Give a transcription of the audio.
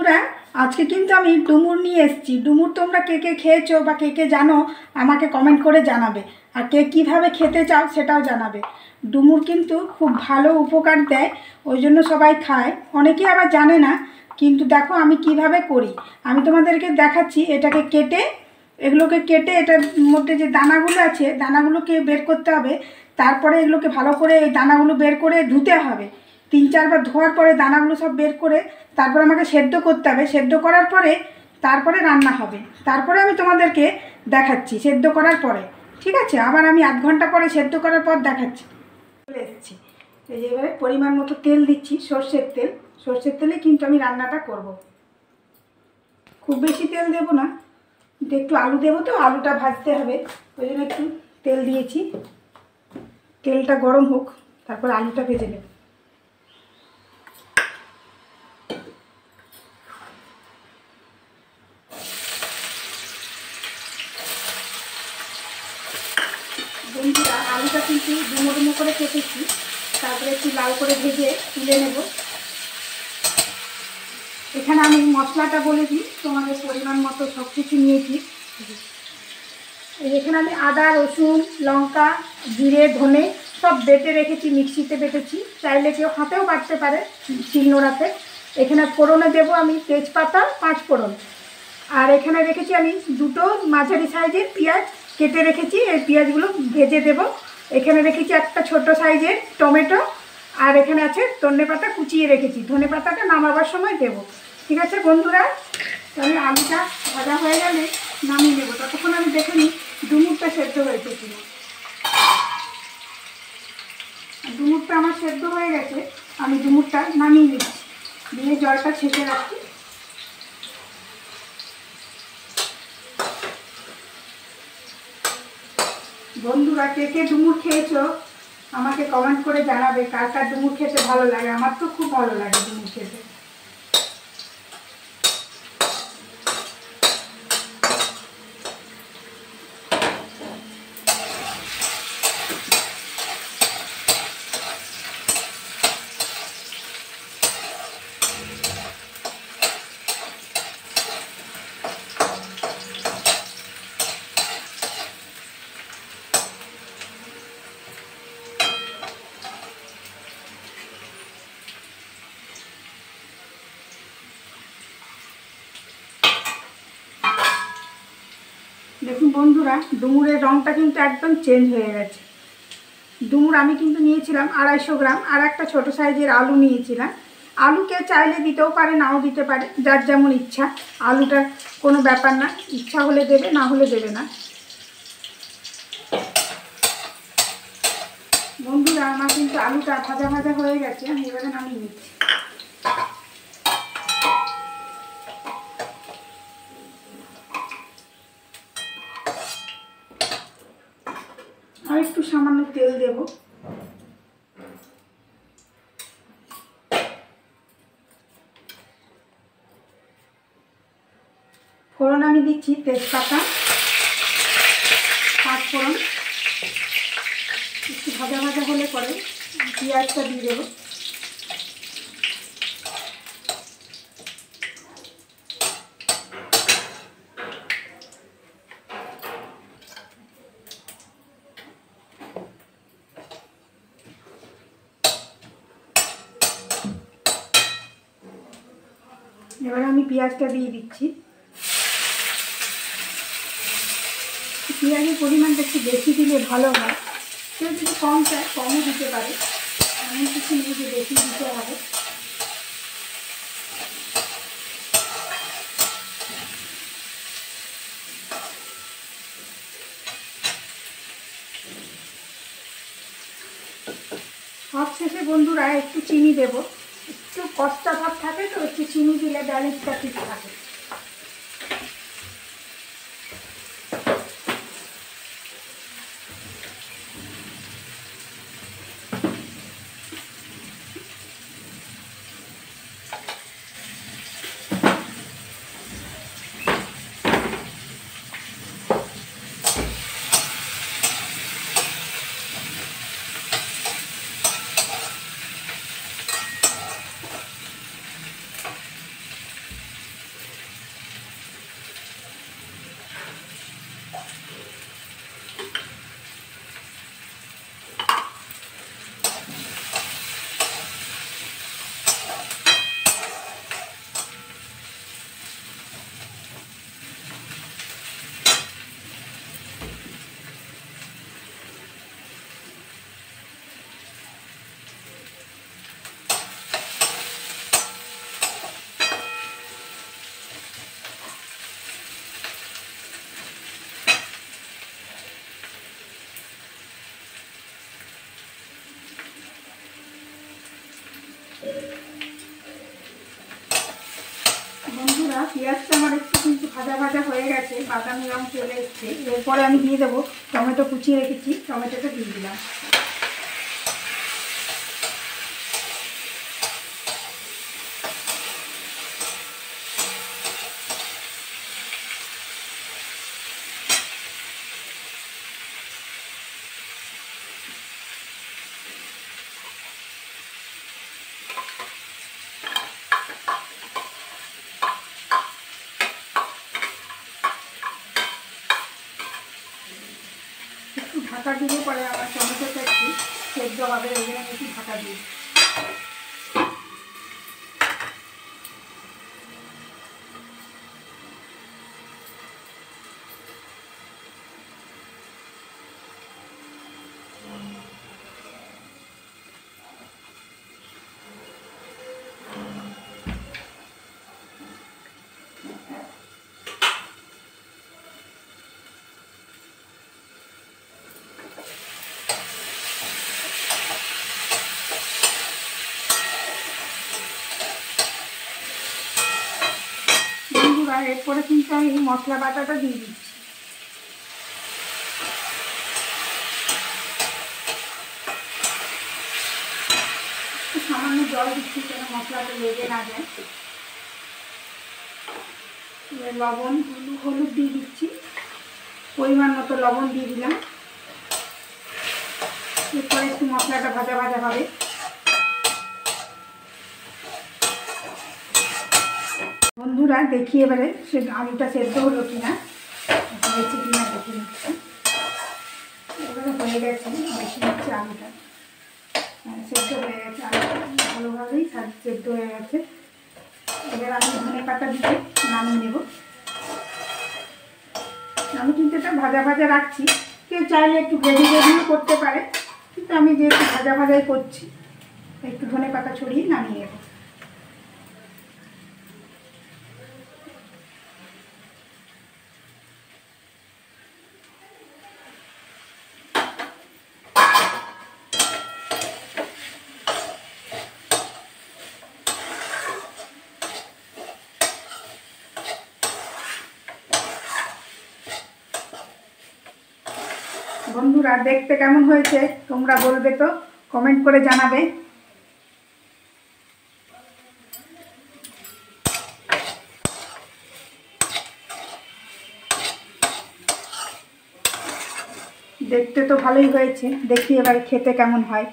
বন্ধুরা আজকে কিন্তু আমি ডুমুর নিয়ে এসেছি। ডুমুর তোমরা কে কে খেয়েছো বা কে কে জানো আমাকে কমেন্ট করে জানাবে, আর কে কীভাবে খেতে চাও সেটাও জানাবে। ডুমুর কিন্তু খুব ভালো উপকার দেয়, ওই জন্য সবাই খায়, অনেকেই আবার জানে না। কিন্তু দেখো আমি কিভাবে করি, আমি তোমাদেরকে দেখাচ্ছি। এটাকে কেটে, এগুলোকে কেটে এটার মধ্যে যে দানাগুলো আছে দানাগুলোকে বের করতে হবে। তারপরে এগুলোকে ভালো করে এই দানাগুলো বের করে ধুতে হবে। 3-4 বার ধোয়ার পরে দানাগুলো সব বের করে তারপরে আমাকে সেদ্ধ করতে হবে। সেদ্ধ করার পরে তারপরে রান্না হবে। তারপরে আমি তোমাদেরকে দেখাচ্ছি সেদ্ধ করার পরে, ঠিক আছে? আবার আমি আধ ঘন্টা পরে সেদ্ধ করার পর দেখাচ্ছি। চলে এসেছি, এই যে এবারে পরিমাণ মতো তেল দিচ্ছি, সর্ষের তেল। সর্ষের তেলে কিন্তু আমি রান্নাটা করব। খুব বেশি তেল দেবো না, একটু আলু দেবো, তো আলুটা ভাজতে হবে, ওই জন্য একটু তেল দিয়েছি। তেলটা গরম হোক, তারপর আলুটা ভেজে নেব। বন্ধুরা আলুটা কিন্তু ডুমো ডুমো করে কেটেছি, তারপরে একটু লাল করে ভেজে তুলে নেব। এখানে আমি মশলাটা বলে দিই, তোমাদের পরিমাণ মতো সব কিছু নিয়েছি। এখানে আমি আদা, রসুন, লঙ্কা, জিরে, ধনে সব বেটে রেখেছি, মিক্সিতে বেটেছি। চাইলে কেউ হাতেও বাটতে পারে, শিলনোড়াতে। এখানে ফোড়নে দেবো আমি তেজপাতা, 5 ফোড়ন। আর এখানে রেখেছি আমি 2টো মাঝারি সাইজের পেঁয়াজ কেটে রেখেছি, এই পেঁয়াজগুলো ভেজে দেব। এখানে রেখেছি একটা ছোট সাইজের টমেটো, আর এখানে আছে ধনেপাতা কুচিয়ে রেখেছি। ধনেপাতাটা নামাবার সময় দেব, ঠিক আছে বন্ধুরা? তাহলে আলুটা ভাজা হয়ে গেলে নামিয়ে নেব। ততক্ষণ আমি দেখে নিই ডুমুরটা সেদ্ধ হয়েছে কিনা। ডুমুরটা আমার সেদ্ধ হয়ে গেছে, আমি ডুমুরটা নামিয়ে নিচ্ছি, দিয়ে জলটা ছেঁকে রাখি। বন্ধুরা কে কে ডুমুর খেয়েছো আমাকে কমেন্ট করে জানাবে, কার কার ডুমুর খেতে ভালো লাগে। আমার তো খুব ভালো লাগে ডুমুর খেতে। দেখুন বন্ধুরা, ডুমুরের রঙটা কিন্তু একদম চেঞ্জ হয়ে গেছে। ডুমুর আমি কিন্তু নিয়েছিলাম 250 গ্রাম, আর একটা ছোটো সাইজের আলু নিয়েছিলাম। আলুকে চাইলে দিতেও পারে, নাও দিতে পারে, যার যেমন ইচ্ছা। আলুটা কোনো ব্যাপার না, ইচ্ছা হলে দেবে, না হলে দেবে না। বন্ধুরা আমার কিন্তু আলুটা ভাজা ভাজা হয়ে গেছে, আমি এবারে নামিয়ে নিচ্ছি। আর একটু সামান্য তেল দেব। ফোড়ন আমি দিচ্ছি তেজপাতা, 5 ফোড়ন। একটু ভাজা ভাজা হলে পরে পেঁয়াজটা দিয়ে দেবো। এবারে আমি পেঁয়াজটা দিয়ে দিচ্ছি। পেঁয়াজের পরিমাণটা একটু বেশি দিলে ভালো হয়, কেউ যদি কম চায় কমও দিতে পারে, এমন কিছু নেই যে বেশি দিতে হবে। সব শেষে বন্ধুরা একটু চিনি দেব, একটু কষ্টা ভাব থাকে তো, একটু চিনি দিলে ব্যালেন্সটা ঠিক থাকে। বন্ধুরা পেঁয়াজটা আমার একটু কিন্তু ভাজা ভাজা হয়ে গেছে, বাদামি রং চলে এসছে। এরপরে আমি দিয়ে দেবো টমেটো কুচিয়ে রেখেছি, টমেটোটা দিয়ে দিলাম। একটু ঢাকা দিলে পরে আমার টমেটোটা একটু সেদ্ধ হবে, ওই জন্য একটু ঢাকা দিই। বন্ধুরা এরপরে কিন্তু আমি মশলা বাটাটা দিয়ে দিচ্ছি। সামান্য জল দিচ্ছি যেন মশলাটা লেগে না যায়। লবণ হলুদ দিয়ে দিচ্ছি, পরিমাণ মতো লবণ দিয়ে দিলাম। এরপরে একটু মশলাটা ভাজা ভাজা হবে। বন্ধুরা দেখি এবারে সে আলুটা সেদ্ধ হলো কিনা, হয়েছে কিনা দেখে নিচ্ছি। এবারে হয়ে গেছে, বেশি নিচ্ছে আলুটা, সেদ্ধ হয়ে গেছে, আলুটা ভালোভাবেই সেদ্ধ হয়ে গেছে। এবার আমি ধনে পাতা দিয়ে নামিয়ে নেব। আমি কিন্তু এটা ভাজা ভাজা রাখছি, কেউ চাইলে একটু গ্রেভি গ্রেভিও করতে পারে, কিন্তু আমি যেহেতু ভাজা ভাজাই করছি একটু ধনে পাতা ছড়িয়ে নামিয়ে নেব। বন্ধুরা দেখতে কেমন হয়েছে তোমরা বলবে তো, কমেন্ট করে জানাবে। দেখতে তো ভালোই হয়েছে, দেখি এবার খেতে কেমন হয়।